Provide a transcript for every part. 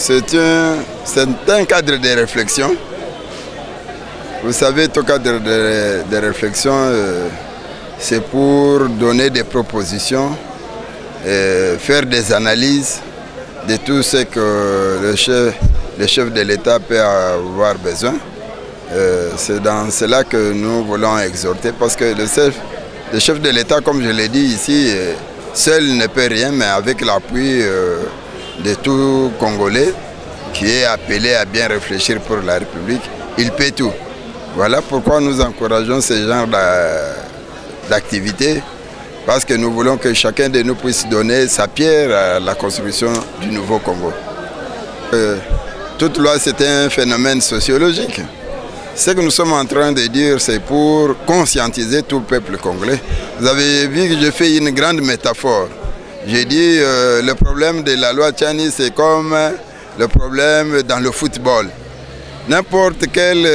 C'est un cadre de réflexion. Vous savez, tout cadre de réflexion, c'est pour donner des propositions, faire des analyses de tout ce que le chef de l'État peut avoir besoin. C'est dans cela que nous voulons exhorter, parce que le chef de l'État, comme je l'ai dit ici, seul ne peut rien, mais avec l'appui de tout Congolais qui est appelé à bien réfléchir pour la République, il peut tout. Voilà pourquoi nous encourageons ce genre d'activité, parce que nous voulons que chacun de nous puisse donner sa pierre à la construction du nouveau Congo. Toute loi, c'est un phénomène sociologique. Ce que nous sommes en train de dire, c'est pour conscientiser tout le peuple congolais. Vous avez vu que je fais une grande métaphore. J'ai dit le problème de la loi Tchani, c'est comme le problème dans le football. N'importe quel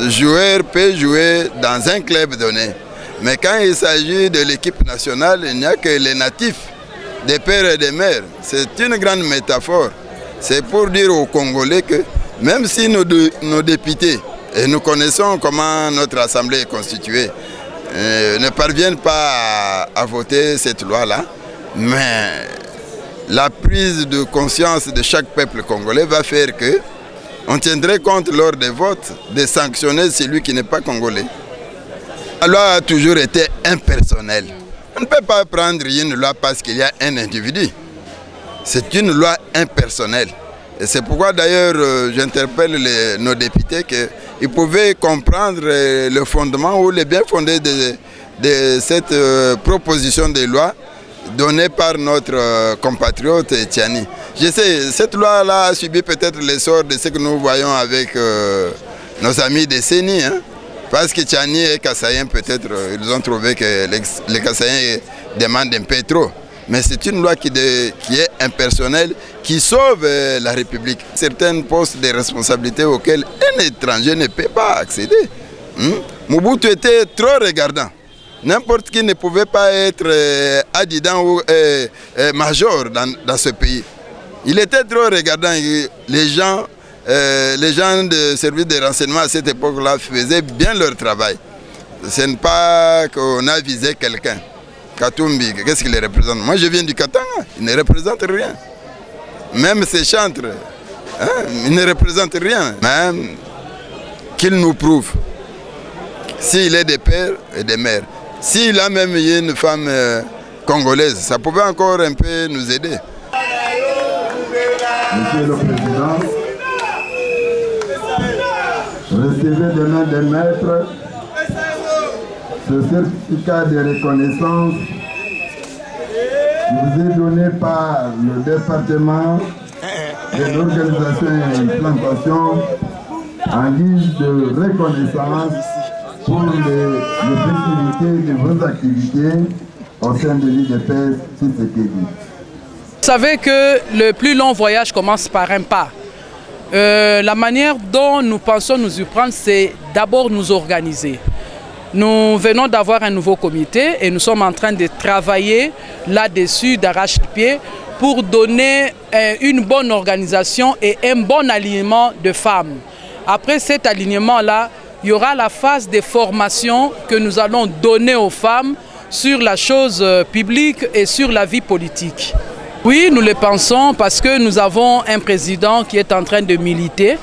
joueur peut jouer dans un club donné. Mais quand il s'agit de l'équipe nationale, il n'y a que les natifs, des pères et des mères. C'est une grande métaphore. C'est pour dire aux Congolais que même si nos députés, et nous connaissons comment notre assemblée est constituée, ne parviennent pas à voter cette loi-là, mais la prise de conscience de chaque peuple congolais va faire que on tiendrait compte lors des votes de sanctionner celui qui n'est pas congolais. La loi a toujours été impersonnelle. On ne peut pas prendre une loi parce qu'il y a un individu. C'est une loi impersonnelle. Et c'est pourquoi d'ailleurs j'interpelle nos députés qu'ils pouvaient comprendre le fondement ou le bien fondé de cette proposition de loi donnée par notre compatriote Tchani. Je sais, cette loi-là a subi peut-être l'essor de ce que nous voyons avec nos amis de CENI. Parce que Tchani et Kassaïen, peut-être, ils ont trouvé que les Kassaïens demandent un peu trop. Mais c'est une loi qui est impersonnelle, qui sauve la République. Certains postes de responsabilité auxquels un étranger ne peut pas accéder. Mobutu était trop regardant. N'importe qui ne pouvait pas être adjudant ou major dans ce pays. Il était trop regardant. Les gens de service de renseignement à cette époque-là faisaient bien leur travail. Ce n'est pas qu'on a visé quelqu'un. Katumbi, qu'est-ce qu'il représente? Moi je viens du Katanga, il ne représente rien. Même ses chantres, il ne représente rien. Même qu'il nous prouve s'il est des pères et des mères. S'il a même une femme congolaise, ça pouvait encore un peu nous aider. Monsieur le Président, recevez de main des maîtres ce certificat de reconnaissance qui vous est donné par le département de l'organisation et l'implantation en guise de reconnaissance pour l'effectivité de vos activités au sein de l'IDPS Tshisekedi. Vous savez que le plus long voyage commence par un pas. La manière dont nous pensons nous y prendre, c'est d'abord nous organiser. Nous venons d'avoir un nouveau comité et nous sommes en train de travailler là-dessus d'arrache-pied pour donner une bonne organisation et un bon alignement de femmes. Après cet alignement-là, il y aura la phase de formation que nous allons donner aux femmes sur la chose publique et sur la vie politique. Oui, nous le pensons parce que nous avons un président qui est en train de militer.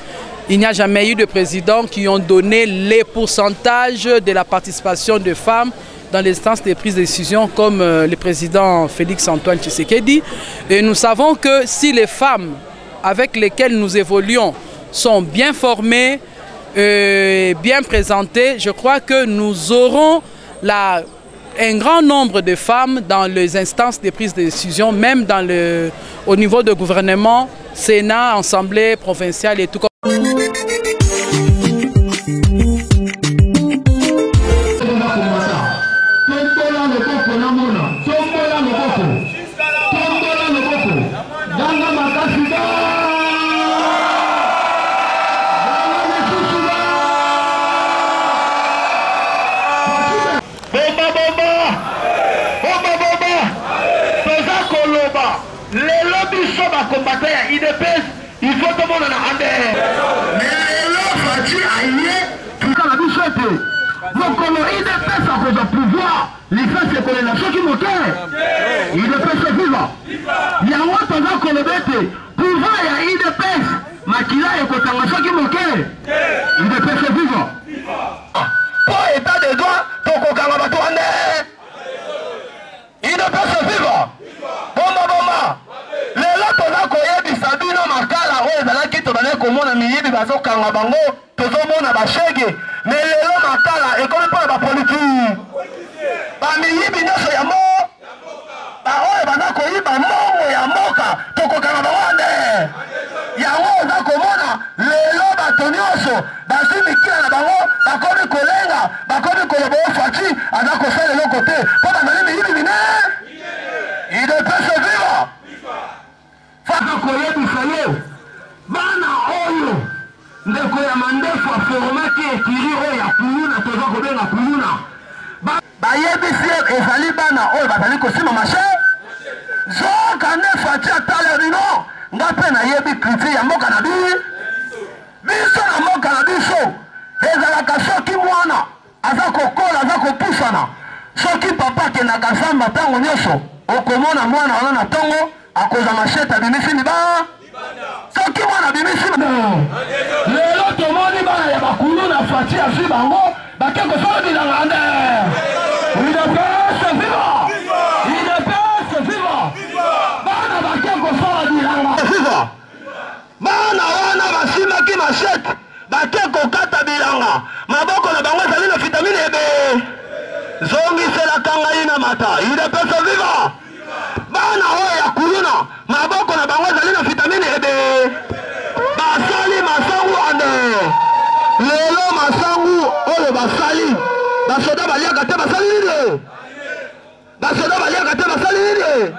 Il n'y a jamais eu de président qui ont donné les pourcentages de la participation des femmes dans les instances de prise de décision comme le président Félix-Antoine Tshisekedi. Et nous savons que si les femmes avec lesquelles nous évoluons sont bien formées, bien présentées, je crois que nous aurons un grand nombre de femmes dans les instances de prise de décision, même au niveau du gouvernement, Sénat, Assemblée provinciale et tout comme. Lelo biso bakombata ya IDPS il faut tomona na ande mais elo fati aye tukala biso te mokolo IDPS akozwa pouvoir lifasi ekolela soki moke IDPS viva yango toza koloba ete pouvoir ya IDPS makila ekotanga soki moke IDPS viva po état de droit tokokanga bato ande IDPS viva bomba lelo toza koyebisa bino makala oyo ezalaki tobane komona miyibi bazokanga bango tozomona bashege me lelo makala ekomi mpona bapolitike bamiyibi nyonso ya baoyo baza koyiba mbongo ya mboka tokokanga bango ande yango oza komona lelo bato nyonso bazwi mikila na bango bakomi kolenga bakomi koloba ofati aza kosala eloko te mpo bazali miyibi mine IDPS viva faka koyebisa yo bana oyo ndeko ya mandefu aforomaki ekiri oyo ya kuluna toza kobenga kuluna bayebisi ezali bana oyo bazali kosima mashe zoka ndefu ati atala bino nga mpe nayebi kriti ya mboka na biso na mboka na biso ezalaka soki mwana aza kokola aza kopusana soki papa akendaka zamba ntango nyonso okomona mwana wana na ntongo akoza mashete abimisi libaa soki mwana abimisi lelo tomoni bana ya bakulu na fati azwi bango bake kosala bilanga nde IDPS viva IDPS viva bana bake kosala bilanga viva bana wana basimaki mashete bake kokata bilanga maboko na bango ezali na vitamine ebe zongiselaka ngai na mata IDPS viva bana oyo ya kuluna maboko na bango ezali na vitamine ebe basali masangu ande lelo masangu oyo basali basoda baliaka te basali nini basoda baliaka te basali nini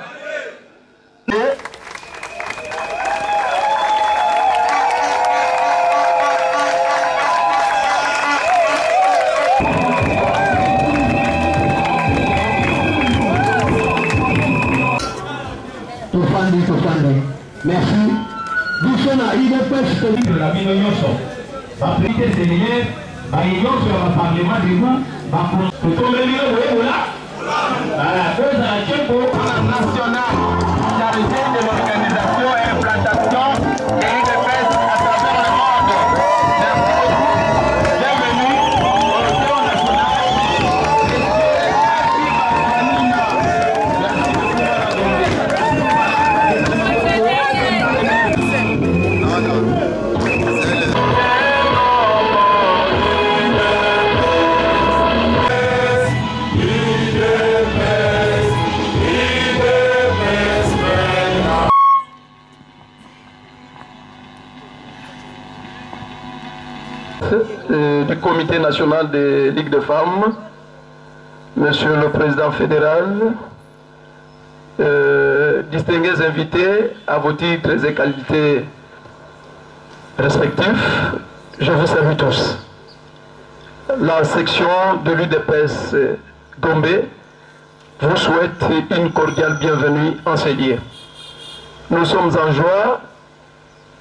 Tofande. Merci. Biso na IDPS de la bino nyonso. Ba président sénégalais, ba union sur le parlement de vous, ba kotomeli yo bola. Voilà, deux à la Tchèque national, chargé de l'organisation et implantation de l'IDPS à travers le monde. Merci beaucoup. Bienvenue au Conseil national. Du comité national des ligues de femmes, Monsieur le Président fédéral, distingués invités à vos titres et qualités respectifs, je vous salue tous. La section de l'UDPS Gombe vous souhaite une cordiale bienvenue en ces lieux. Nous sommes en joie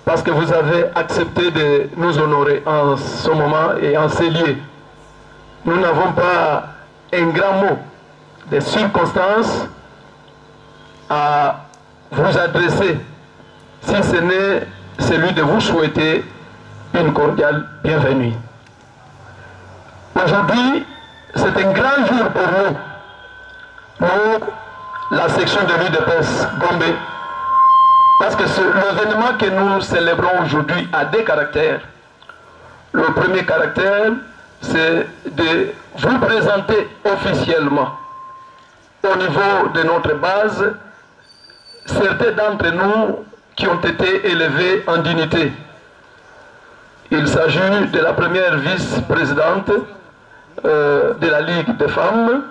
parce que vous avez accepté de nous honorer en ce moment et en ces lieux. Nous n'avons pas un grand mot de circonstances à vous adresser, si ce n'est celui de vous souhaiter une cordiale bienvenue. Aujourd'hui, c'est un grand jour pour nous, pour la section de l'UDPS Gombe, parce que l'événement que nous célébrons aujourd'hui a deux caractères. Le premier caractère, c'est de vous présenter officiellement au niveau de notre base certains d'entre nous qui ont été élevés en dignité. Il s'agit de la première vice-présidente de la Ligue des femmes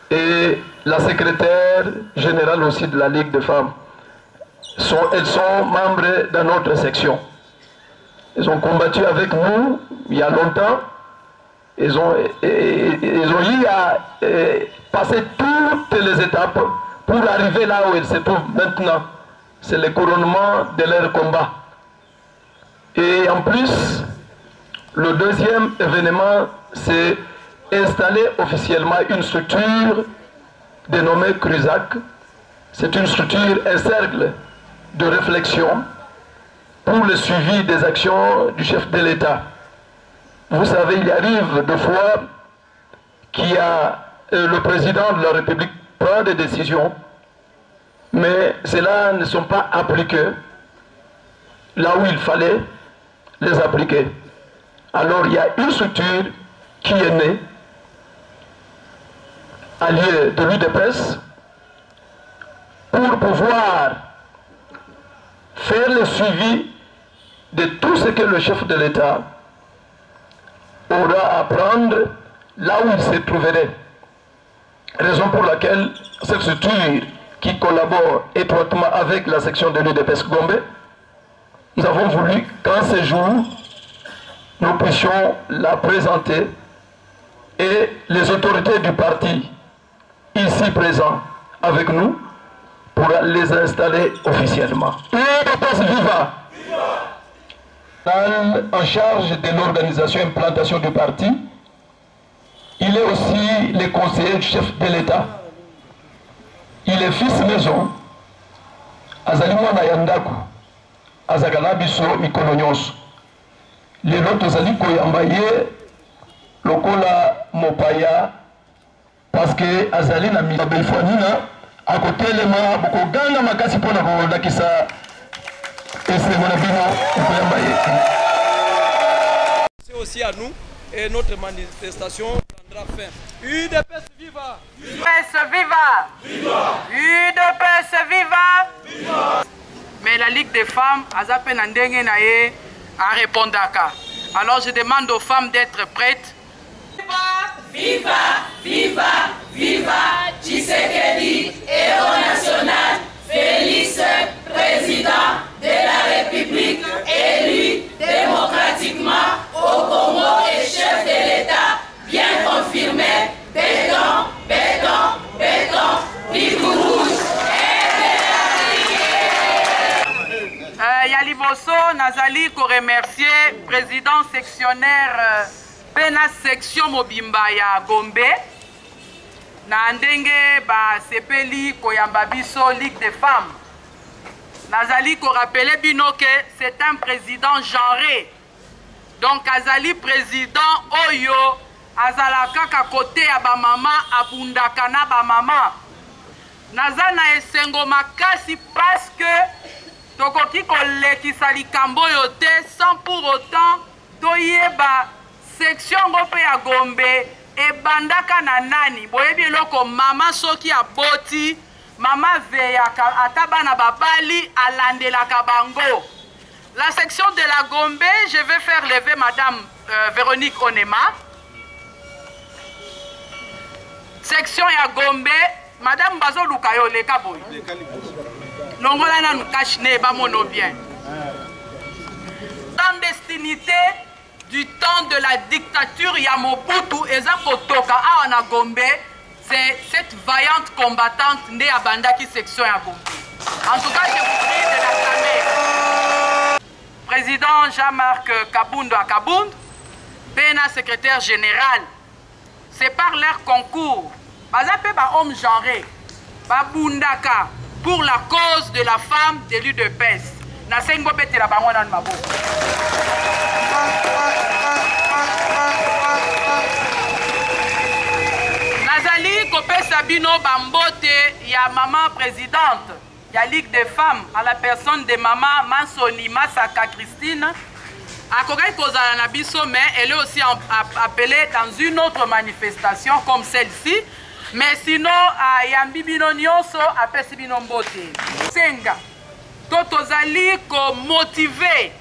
et la secrétaire générale aussi de la Ligue des femmes. Elles sont membres de notre section. Elles ont combattu avec nous il y a longtemps. Ils ont eu à passer toutes les étapes pour arriver là où ils se trouvent maintenant. C'est le couronnement de leur combat. Et en plus, le deuxième événement, c'est installer officiellement une structure dénommée CRUSAC. C'est une structure, un cercle de réflexion pour le suivi des actions du chef de l'État. Vous savez, il arrive des fois qu'il y a le président de la République prend des décisions, mais ceux-là ne sont pas appliqués là où il fallait les appliquer. Alors il y a une structure qui est née à lieu de l'UDPS pour pouvoir faire le suivi de tout ce que le chef de l'État aura à prendre là où il se trouverait. Raison pour laquelle cette structure qui collabore étroitement avec la section de l'UDPS Gombe, nous avons voulu qu'en ce jour, nous puissions la présenter et les autorités du parti ici présents avec nous pour les installer officiellement. UDPS Viva! En charge de l'organisation et implantation du parti, il est aussi le conseiller du chef de l'État. Il est fils maison, azali mwana ya ndako, azakala biso mikolo nyonso. Lelo tozali koyamba ye lokola mopaya parce que azali na belfoanina à côté lema bokoganga makasi pona kolakisa esengo na bino koyamba ye. C'est aussi à nous et notre manifestation prendra fin. UDPS Viva! UDPS Viva! Viva! UDPS Viva! Viva! Mais la Ligue des femmes, Azape Nandenge Naye, a répondu. Alors je demande aux femmes d'être prêtes. Viva! Viva! Viva! Tshisekedi, héros national, Félix, président de la République, élu démocratiquement au Congo et chef de l'État, bien confirmé, béton, béton, béton, Bigou rouge. Yaliboso, Nazali, ko remercier président sectionnaire Pena section Mobimba ya Gombe. Na ndenge ba sepeli koyamba biso Ligue des femmes. Nazali ko rappeler bino que c'est un président genré. Donc Azali président Oyo azalaka ka côté ya ba mama abundaka na ba mama. Nazana esengo makasi parce que tokoki kolekisa likambo yo te sans pour autant toyeba section ngope ya Gombe ebandaka na nani boyebi eloko mama soki aboti mama veyaka ata bana babali alandelaka bango. La section de la Gombe, je vais faire lever madame Véronique Onema. Section ya Gombe, madame Bazo Lukayo leka boy. Longola na nkashne ba mono bien. Clandestinité du temps de la dictature ya Mobutu eza kotoka awa na Gombe, c'est cette vaillante combattante nde abandaki section ya Gombe. En tout cas, je vous prie de l'acclamer. Président Jean-Marc Kaboundou Akabound, Pena secrétaire général, c'est par leur concours, bazape ba homme genré, babundaka pour la cause de la femme de l'UDPS. Na sengo bete la bango nan mabo. Nazali kopé Sabino Bambote, ya maman présidente, ya Ligue des femmes, à la personne de maman Mansoni Masaka Christine. À Kozala Nabiso, mais elle est aussi appelée dans une autre manifestation comme celle-ci. Mais sinon, Yambi Binonioso, Apesi Binombote. Senga, Totozali ko motiver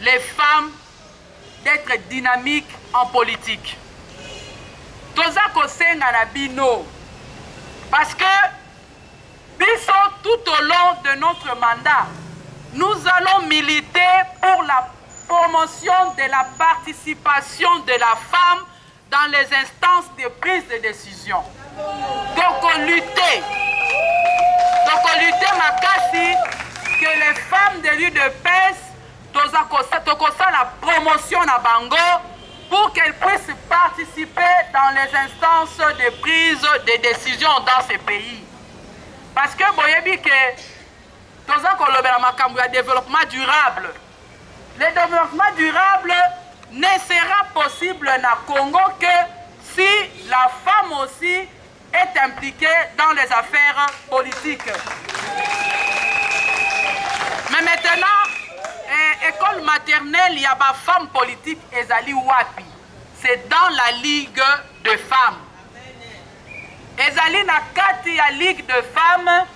les femmes d'être dynamiques en politique. Toza ko senga na bino. Parce que, biso, tout au long de notre mandat, nous allons militer pour la promotion de la participation de la femme dans les instances de prise de décision. Donc, lutter lutter makasi que les femmes de l'UDPS la promotion à Bango pour qu'elles puissent participer dans les instances de prise de décision dans ces pays. Parce que boyebi que le développement durable. Le développement durable ne sera possible au Congo que si la femme aussi est impliquée dans les affaires politiques. Mais maintenant, école maternelle, il y a des femmes politiques ezali wapi. C'est dans la Ligue de femmes. Ezali na kati ya Ligue de femmes,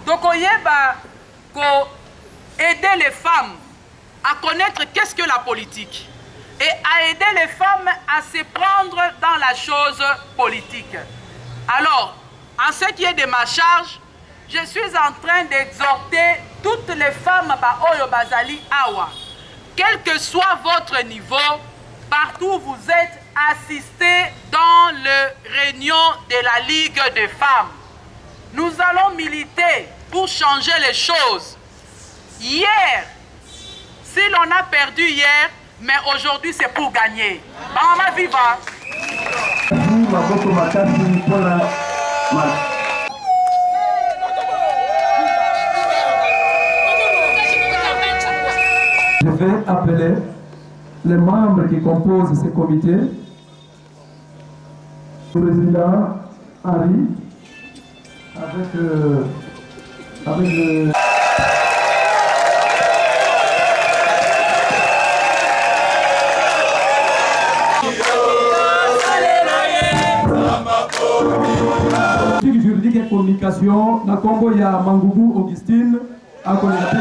donc aider les femmes à connaître qu'est-ce que la politique et à aider les femmes à se prendre dans la chose politique. Alors, en ce qui est de ma charge, je suis en train d'exhorter toutes les femmes Oyo Bazali Awa, quel que soit votre niveau, partout où vous êtes, assistez dans les réunions de la Ligue des femmes. Nous allons militer pour changer les choses. Hier, si l'on a perdu hier, mais aujourd'hui c'est pour gagner. Mama viva! Je vais appeler les membres qui composent ce comité. Le président Henri, avec le... juridique et communication, na Congo ya Mangoubou Augustine, à connaître.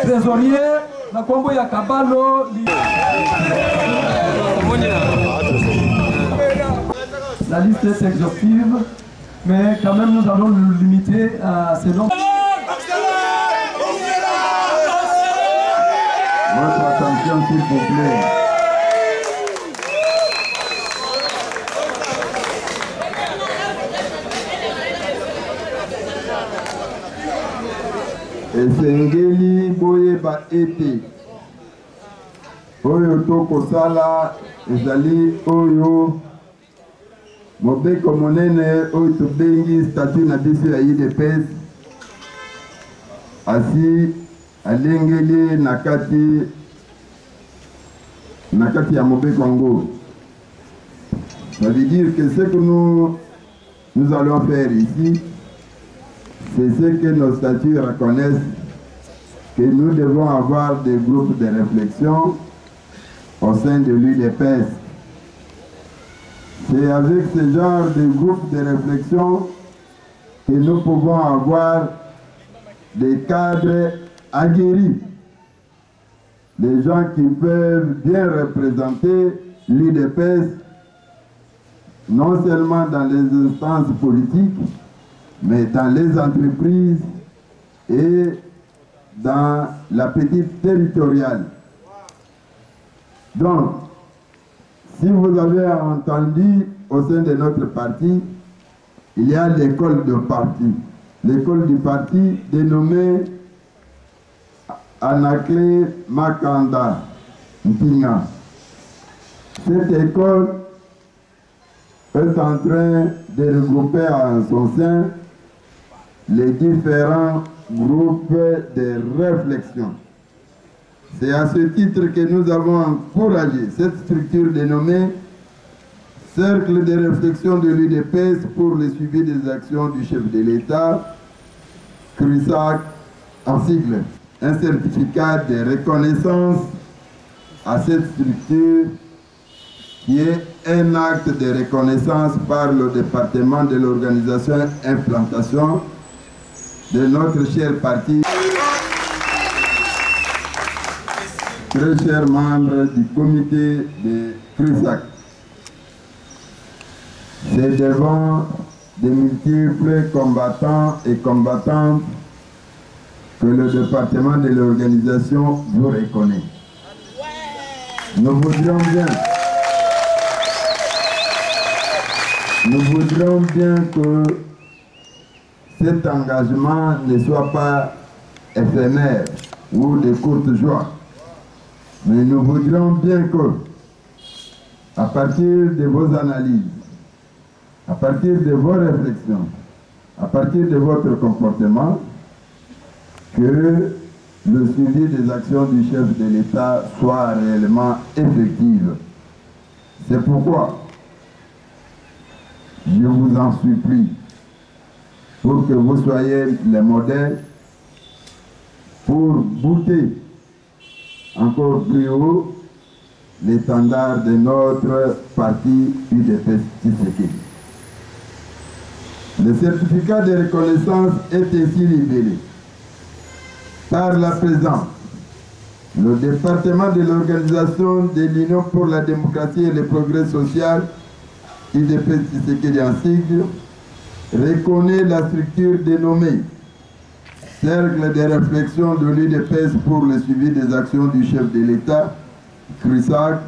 Trésorier, na Congo ya Kabalo. La liste est exhaustive, mais quand même nous allons nous limiter à ces nombres. Votre attention s'il vous plaît. Esengeli boyeba ete oyo tokosala ezali oyo mobeko monene oyo tobengi statut na biso ya UDPS asi alengeli na kati ya mobeko yango. Ça veut dire que ce que nous allons faire ici, c'est ce que nos statuts reconnaissent, que nous devons avoir des groupes de réflexion au sein de l'UDPS. C'est avec ce genre de groupe de réflexion que nous pouvons avoir des cadres aguerris, des gens qui peuvent bien représenter l'UDPS, non seulement dans les instances politiques, mais dans les entreprises et dans la petite territoriale. Donc, si vous avez entendu au sein de notre parti, il y a l'école de parti. L'école du parti dénommée Anakle Makanda Mpinga. Cette école est en train de regrouper en son sein les différents groupes de réflexion. C'est à ce titre que nous avons encouragé cette structure dénommée Cercle de réflexion de l'UDPS pour le suivi des actions du chef de l'État, CRUSAC en sigle. Un certificat de reconnaissance à cette structure qui est un acte de reconnaissance par le département de l'organisation implantation de notre cher parti. Très chers membres du comité de CRUSAC, c'est devant des multiples combattants et combattantes que le département de l'organisation vous reconnaît. Nous voudrions bien que cet engagement ne soit pas éphémère ou de courte joie. Mais nous voudrions bien que, à partir de vos analyses, à partir de vos réflexions, à partir de votre comportement, que le suivi des actions du chef de l'État soit réellement effectif. C'est pourquoi je vous en supplie, pour que vous soyez les modèles, pour booter encore plus haut l'étendard de notre parti UDPS Tshisekedi. Le certificat de reconnaissance est ainsi libellé. Par la présence, le département de l'Organisation de l'Union pour la démocratie et le progrès social, UDPS Tshisekedi en sigle, reconnaît la structure dénommée Cercle de réflexion de l'UDPS pour le suivi des actions du chef de l'État, CRUSAC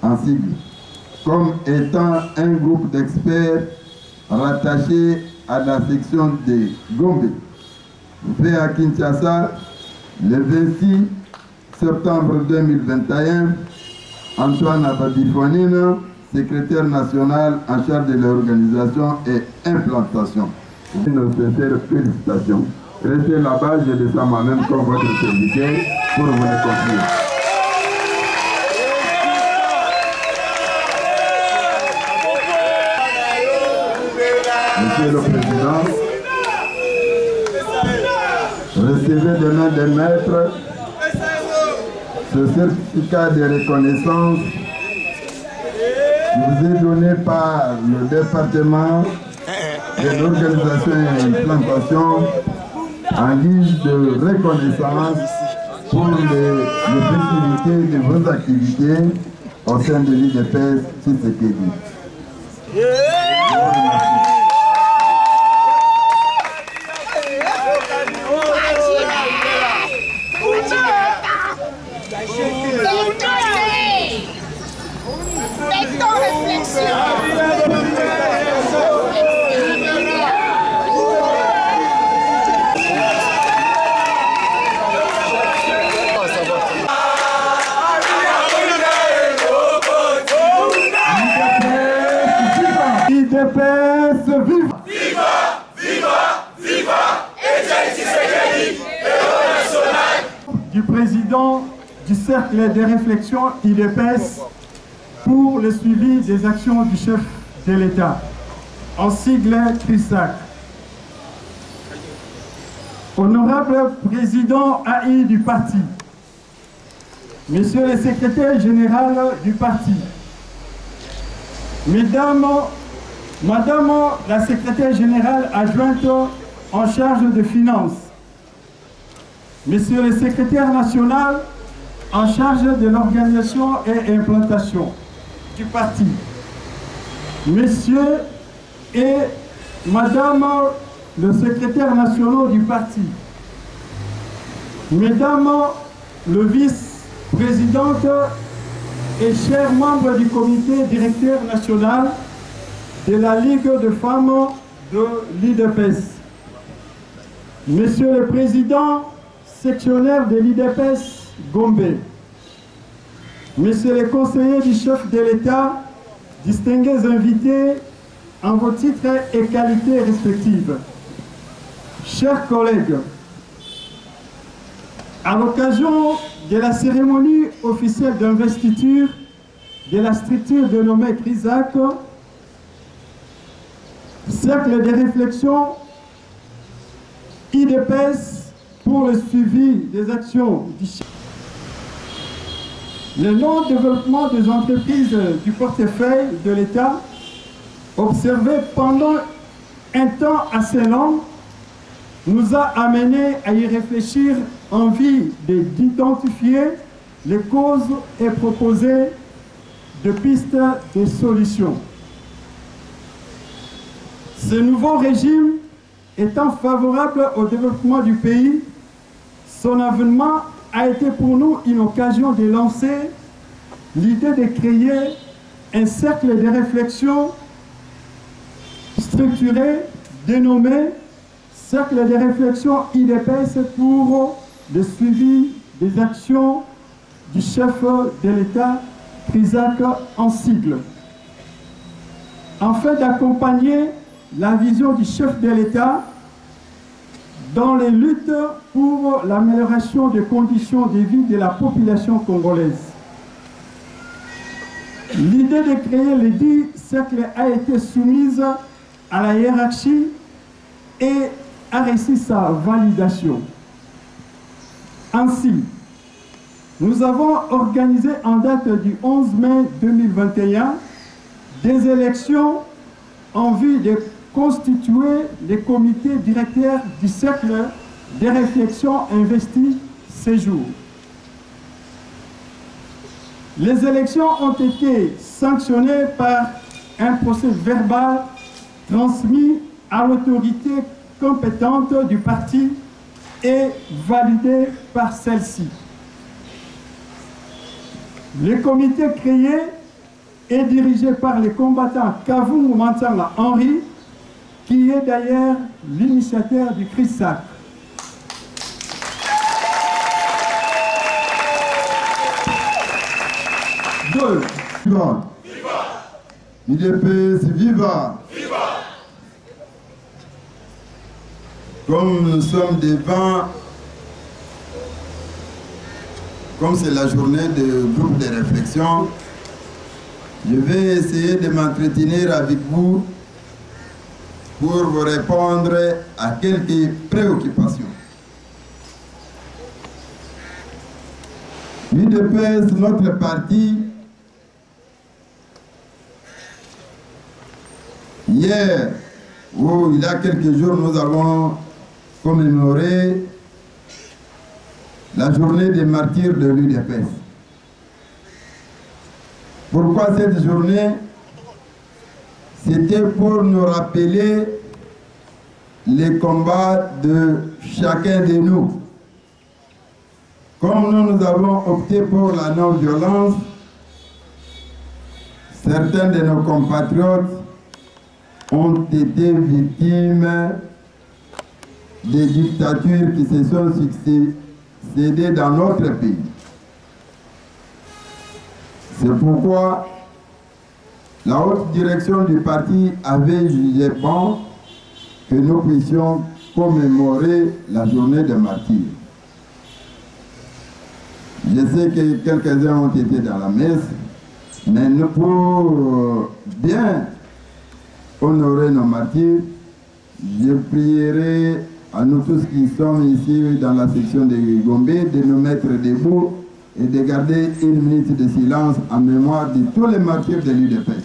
en sigle, comme étant un groupe d'experts rattaché à la section de Gombe, fait à Kinshasa le 26 septembre 2021, Antoine Abadifonine, secrétaire national en charge de l'organisation et implantation. Nos sincères félicitations. Restez là-bas, je descends moi-même comme votre serviteur pour vous les confier. Monsieur le Président, recevez de main des maîtres ce certificat de reconnaissance qui vous est donné par le département de l'organisation et implantation en guise de reconnaissance pour l'effectivité de vos activités au sein de l'UDPS Tshisekedi. UDPS, vive! Viva! Viva! Viva! Etienne Tshisekedi, héros national! Du président du cercle de réflexion UDPS pour le suivi des actions du chef de l'État, en sigle CRUSAC. Honorable président AI du parti, Monsieur le secrétaire général du parti, Madame la secrétaire générale adjointe en charge des finances, Monsieur le secrétaire national en charge de l'organisation et implantation du parti, Monsieur et Madame le secrétaire national du parti, Mesdames le vice-présidente et chers membres du comité directeur national de la Ligue de femmes de l'UDPS, Monsieur le Président sectionnaire de l'UDPS Gombe, Monsieur les conseillers du chef de l'État, distingués invités en vos titres et qualités respectives, chers collègues, à l'occasion de la cérémonie officielle d'investiture de la structure dénommée CRUSAC, cercle de réflexion UDPS pour le suivi des actions du chef. Le non-développement des entreprises du portefeuille de l'État, observé pendant un temps assez long, nous a amené à y réfléchir en vue d'identifier les causes et proposer des pistes de solutions. Ce nouveau régime étant favorable au développement du pays, son avènement a été pour nous une occasion de lancer l'idée de créer un cercle de réflexion structuré dénommé Cercle de réflexion IDPS pour le suivi des actions du chef de l'État, Crisac en sigle, afin d'accompagner la vision du chef de l'État dans les luttes pour l'amélioration des conditions de vie de la population congolaise. L'idée de créer les 10 cercles a été soumise à la hiérarchie et a reçu sa validation. Ainsi, nous avons organisé en date du 11 mai 2021 des élections en vue de constituer les comités directeurs du cercle de réflexion investi ces jours. Les élections ont été sanctionnées par un procès verbal transmis à l'autorité compétente du parti et validé par celle-ci. Le comité créé est dirigé par le combattant Kavumu Mantanga Henri, qui est d'ailleurs l'initiateur du CRISAC. Deux. Viva! UDPS, viva! Viva! Comme nous sommes devant, comme c'est la journée de groupe de réflexion, je vais essayer de m'entretenir avec vous pour vous répondre à quelques préoccupations. L'UDPS, notre parti, hier, ou il y a quelques jours, nous avons commémoré la journée des martyrs de l'UDPS. Pourquoi cette journée? C'était pour nous rappeler les combats de chacun de nous. Comme nous avons opté pour la non-violence, certains de nos compatriotes ont été victimes des dictatures qui se sont succédées dans notre pays. C'est pourquoi la haute direction du parti avait jugé bon que nous puissions commémorer la journée des martyrs. Je sais que quelques-uns ont été dans la messe, mais nous, pour bien honorer nos martyrs, je prierai à nous tous qui sommes ici dans la section de Gombe de nous mettre debout et de garder une minute de silence en mémoire de tous les martyrs de l'UDPS.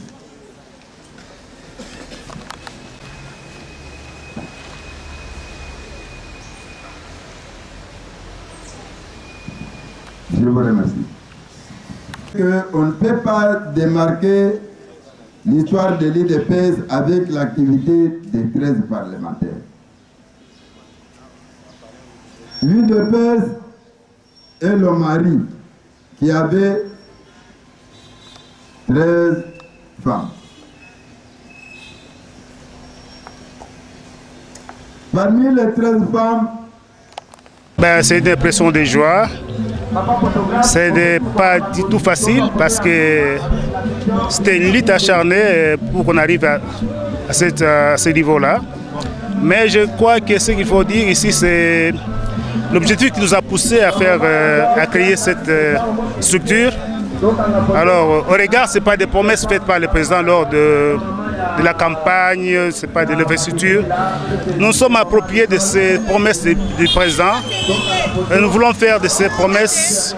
Je vous remercie. On ne peut pas démarquer l'histoire de l'UDPS avec l'activité des 13 parlementaires. L'UDPS est le mari qui avait 13 femmes. Parmi les 13 femmes, c'est une impression de joie. Ce n'est pas du tout facile parce que c'était une lutte acharnée pour qu'on arrive à ce niveau-là. Mais je crois que ce qu'il faut dire ici, c'est l'objectif qui nous a poussé à créer cette structure. Alors, au regard, ce n'est pas des promesses faites par le président lors de la campagne, ce n'est pas de l'investiture. Nous sommes appropriés de ces promesses du président et nous voulons faire de ces promesses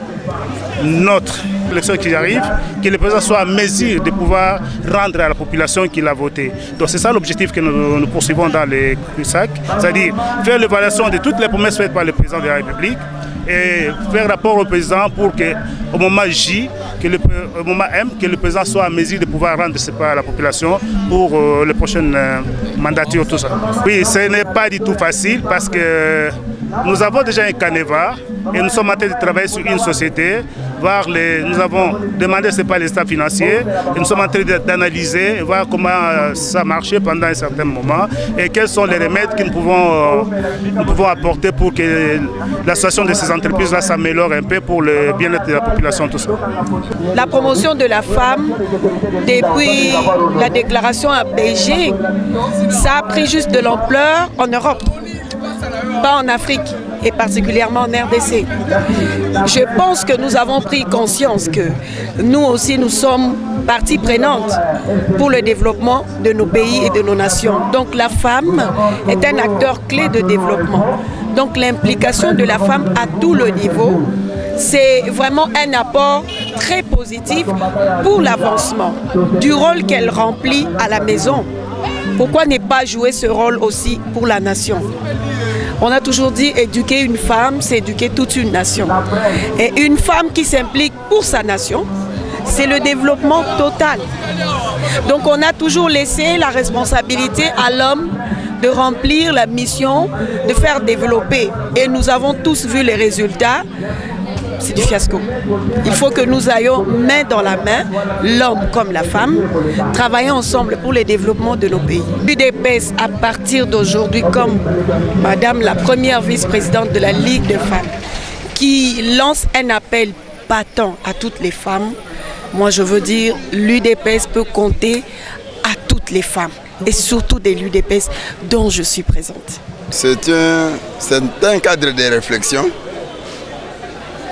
notre élection qui arrive, que le président soit à mesure de pouvoir rendre à la population qui l'a voté. Donc c'est ça l'objectif que nous poursuivons dans les CRISAC, c'est-à-dire faire l'évaluation de toutes les promesses faites par le président de la République et faire rapport au président pour qu'au moment J, au moment M, que le président soit à mesure de pouvoir rendre ce pas à la population pour les prochaines mandatures, tout ça. Oui, ce n'est pas du tout facile parce que nous avons déjà un canevas et nous sommes en train de travailler sur une société. Nous avons demandé ce pas les états financiers et nous sommes en train d'analyser, voir comment ça marchait pendant un certain moment et quels sont les remèdes que nous pouvons apporter pour que la situation de ces entreprises-là s'améliore un peu pour le bien-être de la population, tout ça. La promotion de la femme, depuis la déclaration à Beijing, ça a pris juste de l'ampleur en Europe, pas en Afrique et particulièrement en RDC. Je pense que nous avons pris conscience que nous aussi nous sommes partie prenante pour le développement de nos pays et de nos nations. Donc la femme est un acteur clé de développement. Donc l'implication de la femme à tout le niveau, c'est vraiment un apport très positif pour l'avancement du rôle qu'elle remplit à la maison. Pourquoi ne pas jouer ce rôle aussi pour la nation? On a toujours dit éduquer une femme, c'est éduquer toute une nation. Et une femme qui s'implique pour sa nation, c'est le développement total. Donc on a toujours laissé la responsabilité à l'homme de remplir la mission, de faire développer. Et nous avons tous vu les résultats. C'est du fiasco. Il faut que nous ayons main dans la main, l'homme comme la femme, travailler ensemble pour le développement de nos pays. L'UDPS, à partir d'aujourd'hui, comme Madame la première vice-présidente de la Ligue de femmes, qui lance un appel battant à toutes les femmes, moi je veux dire, l'UDPS peut compter à toutes les femmes, et surtout des l'UDPS dont je suis présente. C'est un cadre de réflexion.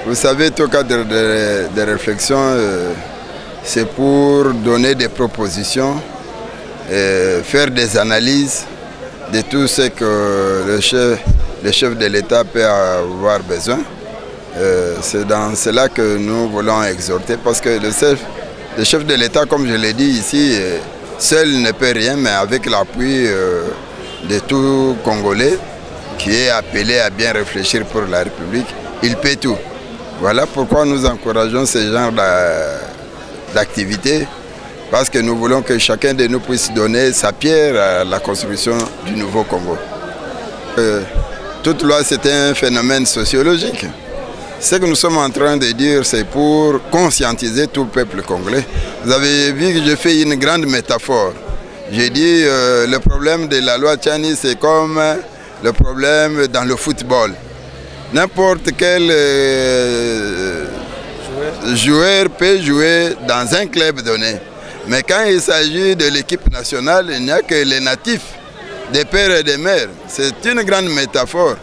Vous savez, tout cadre de réflexion, c'est pour donner des propositions, faire des analyses de tout ce que le chef de l'État peut avoir besoin. C'est dans cela que nous voulons exhorter, parce que le chef de l'État, comme je l'ai dit ici, seul ne peut rien, mais avec l'appui de tout Congolais qui est appelé à bien réfléchir pour la République, il peut tout. Voilà pourquoi nous encourageons ce genre d'activité, parce que nous voulons que chacun de nous puisse donner sa pierre à la construction du nouveau Congo. Toute loi, c'est un phénomène sociologique. Ce que nous sommes en train de dire, c'est pour conscientiser tout le peuple congolais. Vous avez vu que je fais une grande métaphore. J'ai dit le problème de la loi Tchani, c'est comme le problème dans le football. N'importe quel joueur peut jouer dans un club donné. Mais quand il s'agit de l'équipe nationale, il n'y a que les natifs, des pères et des mères. C'est une grande métaphore.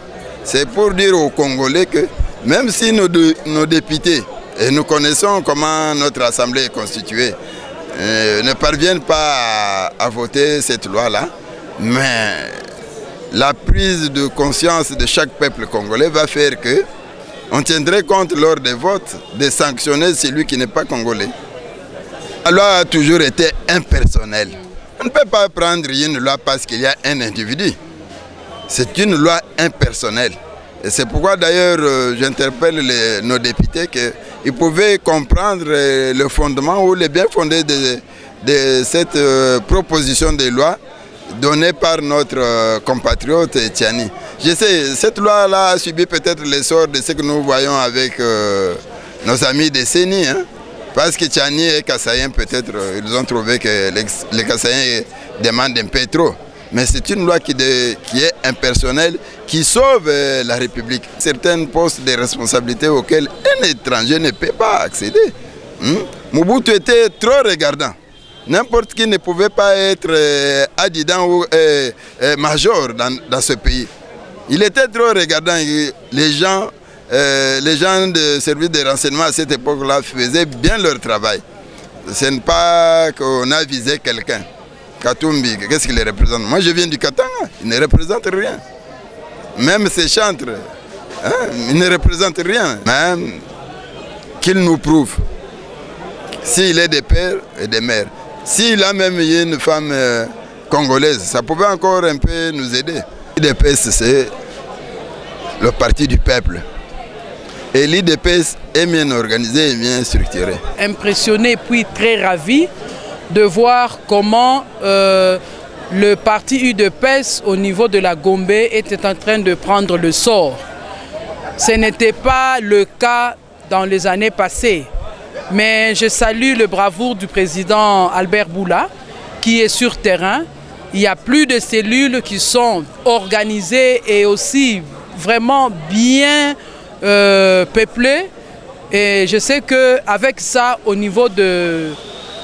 C'est pour dire aux Congolais que même si nos députés, et nous connaissons comment notre assemblée est constituée, ne parviennent pas à voter cette loi-là, mais la prise de conscience de chaque peuple congolais va faire que on tiendrait compte lors des votes de sanctionner celui qui n'est pas congolais. La loi a toujours été impersonnelle. On ne peut pas prendre une loi parce qu'il y a un individu. C'est une loi impersonnelle. Et c'est pourquoi d'ailleurs j'interpelle nos députés qu'ils pouvaient comprendre le fondement ou le bien fondé de cette proposition de loi donnée par notre compatriote Tchani. Je sais, cette loi-là a subi peut-être l'essor de ce que nous voyons avec nos amis de CENI. Hein? Parce que Tchani et Kassaïen, peut-être, ils ont trouvé que les Kassaïens demandent un peu trop. Mais c'est une loi qui est impersonnelle, qui sauve la République. Certains postes de responsabilité auxquels un étranger ne peut pas accéder. Mobutu était trop regardant. N'importe qui ne pouvait pas être adjudant ou major dans ce pays. Il était trop regardant. Les gens de service de renseignement à cette époque-là faisaient bien leur travail. Ce n'est pas qu'on a visé quelqu'un. Katumbi, qu'est-ce qu'il représente? Moi je viens du Katanga, il ne représente rien. Même ses chantres, hein, il ne représente rien. Même qu'il nous prouve s'il est des pères et des mères. S'il a même une femme congolaise, ça pouvait encore un peu nous aider. l'UDPS, c'est le parti du peuple. Et l'IDPS est bien organisé et bien structuré. Impressionné puis très ravi de voir comment le parti UDPS au niveau de la Gombe était en train de prendre le sort. Ce n'était pas le cas dans les années passées. Mais je salue le bravoure du président Albert Boula qui est sur terrain. Il y a plus de cellules qui sont organisées et aussi vraiment bien peuplées. Et je sais qu'avec ça, au niveau de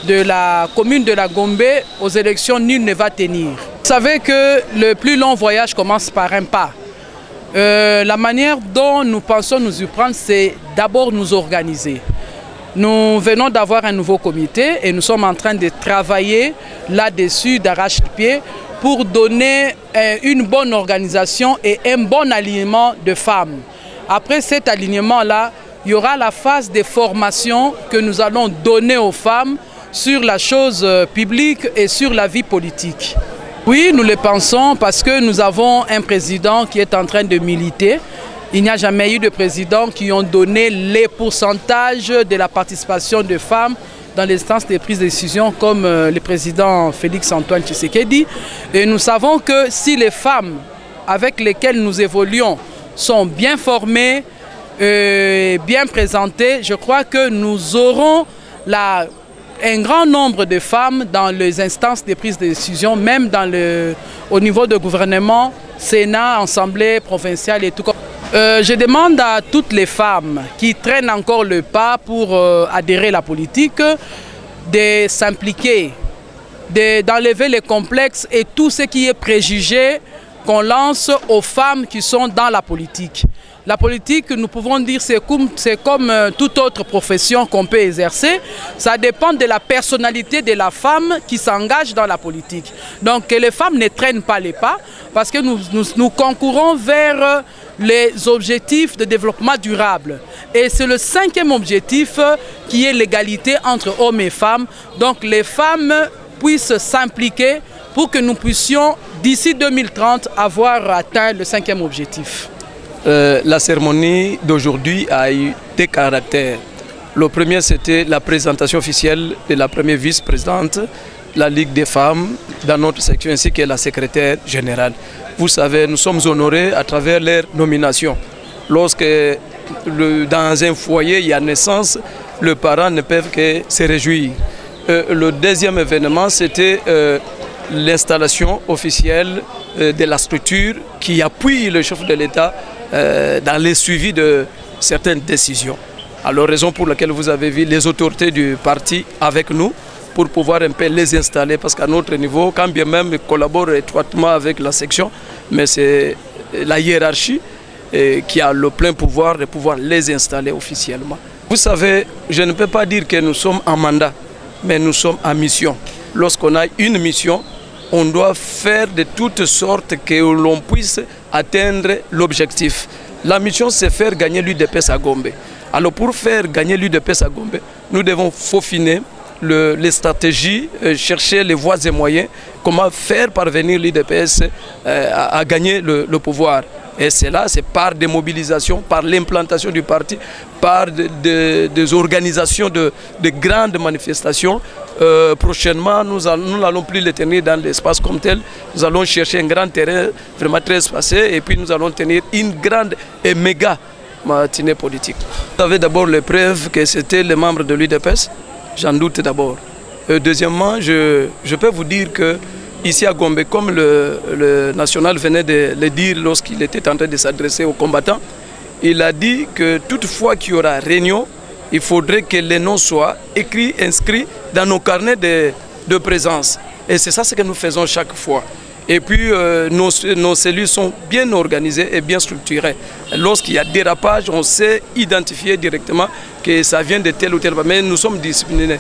la commune de la Gombe, aux élections, nul ne va tenir. Vous savez que le plus long voyage commence par un pas. La manière dont nous pensons nous y prendre, c'est d'abord nous organiser. Nous venons d'avoir un nouveau comité et nous sommes en train de travailler là-dessus d'arrache-pied pour donner une bonne organisation et un bon alignement de femmes. Après cet alignement-là, il y aura la phase de formation que nous allons donner aux femmes sur la chose publique et sur la vie politique. Oui, nous le pensons parce que nous avons un président qui est en train de militer. Il n'y a jamais eu de président qui ont donné les pourcentages de la participation des femmes dans les instances de prise de décision comme le président Félix-Antoine Tshisekedi. Et nous savons que si les femmes avec lesquelles nous évoluons sont bien formées, bien présentées, je crois que nous aurons un grand nombre de femmes dans les instances de prise de décision, même au niveau du gouvernement, Sénat, Assemblée provinciale et tout. Je demande à toutes les femmes qui traînent encore le pas pour adhérer à la politique de s'impliquer, d'enlever les complexes et tout ce qui est préjugé qu'on lance aux femmes qui sont dans la politique. La politique, nous pouvons dire, c'est comme toute autre profession qu'on peut exercer. Ça dépend de la personnalité de la femme qui s'engage dans la politique. Donc que les femmes ne traînent pas les pas parce que nous concourons vers les objectifs de développement durable. Et c'est le 5e objectif qui est l'égalité entre hommes et femmes. Donc les femmes puissent s'impliquer pour que nous puissions, d'ici 2030, avoir atteint le 5e objectif. La cérémonie d'aujourd'hui a eu deux caractères. Le premier, c'était la présentation officielle de la première vice-présidente de la Ligue des femmes dans notre section, ainsi que la secrétaire générale. Vous savez, nous sommes honorés à travers leur nomination. Lorsque dans un foyer il y a naissance, les parents ne peuvent que se réjouir. Le deuxième événement, c'était l'installation officielle de la structure qui appuie le chef de l'État dans le suivi de certaines décisions. Alors, raison pour laquelle vous avez vu les autorités du parti avec nous pour pouvoir un peu les installer, parce qu'à notre niveau, quand bien même ils collaborent étroitement avec la section, mais c'est la hiérarchie qui a le plein pouvoir de pouvoir les installer officiellement. Vous savez, je ne peux pas dire que nous sommes en mandat, mais nous sommes en mission. Lorsqu'on a une mission, on doit faire de toutes sortes que l'on puisse atteindre l'objectif. La mission, c'est faire gagner l'UDPS à Gombe. Alors pour faire gagner l'UDPS à Gombe, nous devons faufiner les stratégies, chercher les voies et moyens, comment faire parvenir l'UDPS à gagner le pouvoir. Et cela, c'est par des mobilisations, par l'implantation du parti, par des organisations de grandes manifestations. Prochainement, nous n'allons plus les tenir dans l'espace comme tel. Nous allons chercher un grand terrain vraiment très espacé et puis nous allons tenir une grande et méga matinée politique. Vous avez d'abord les preuves que c'était les membres de l'UDPS. J'en doute d'abord. Deuxièmement, je peux vous dire que ici à Gombe, comme le national venait de le dire lorsqu'il était en train de s'adresser aux combattants, il a dit que toutefois qu'il y aura réunion, il faudrait que les noms soient écrits, inscrits dans nos carnets de présence. Et c'est ça ce que nous faisons chaque fois. Et puis nos cellules sont bien organisées et bien structurées. Lorsqu'il y a dérapage, on sait identifier directement que ça vient de tel ou tel. Mais nous sommes disciplinés.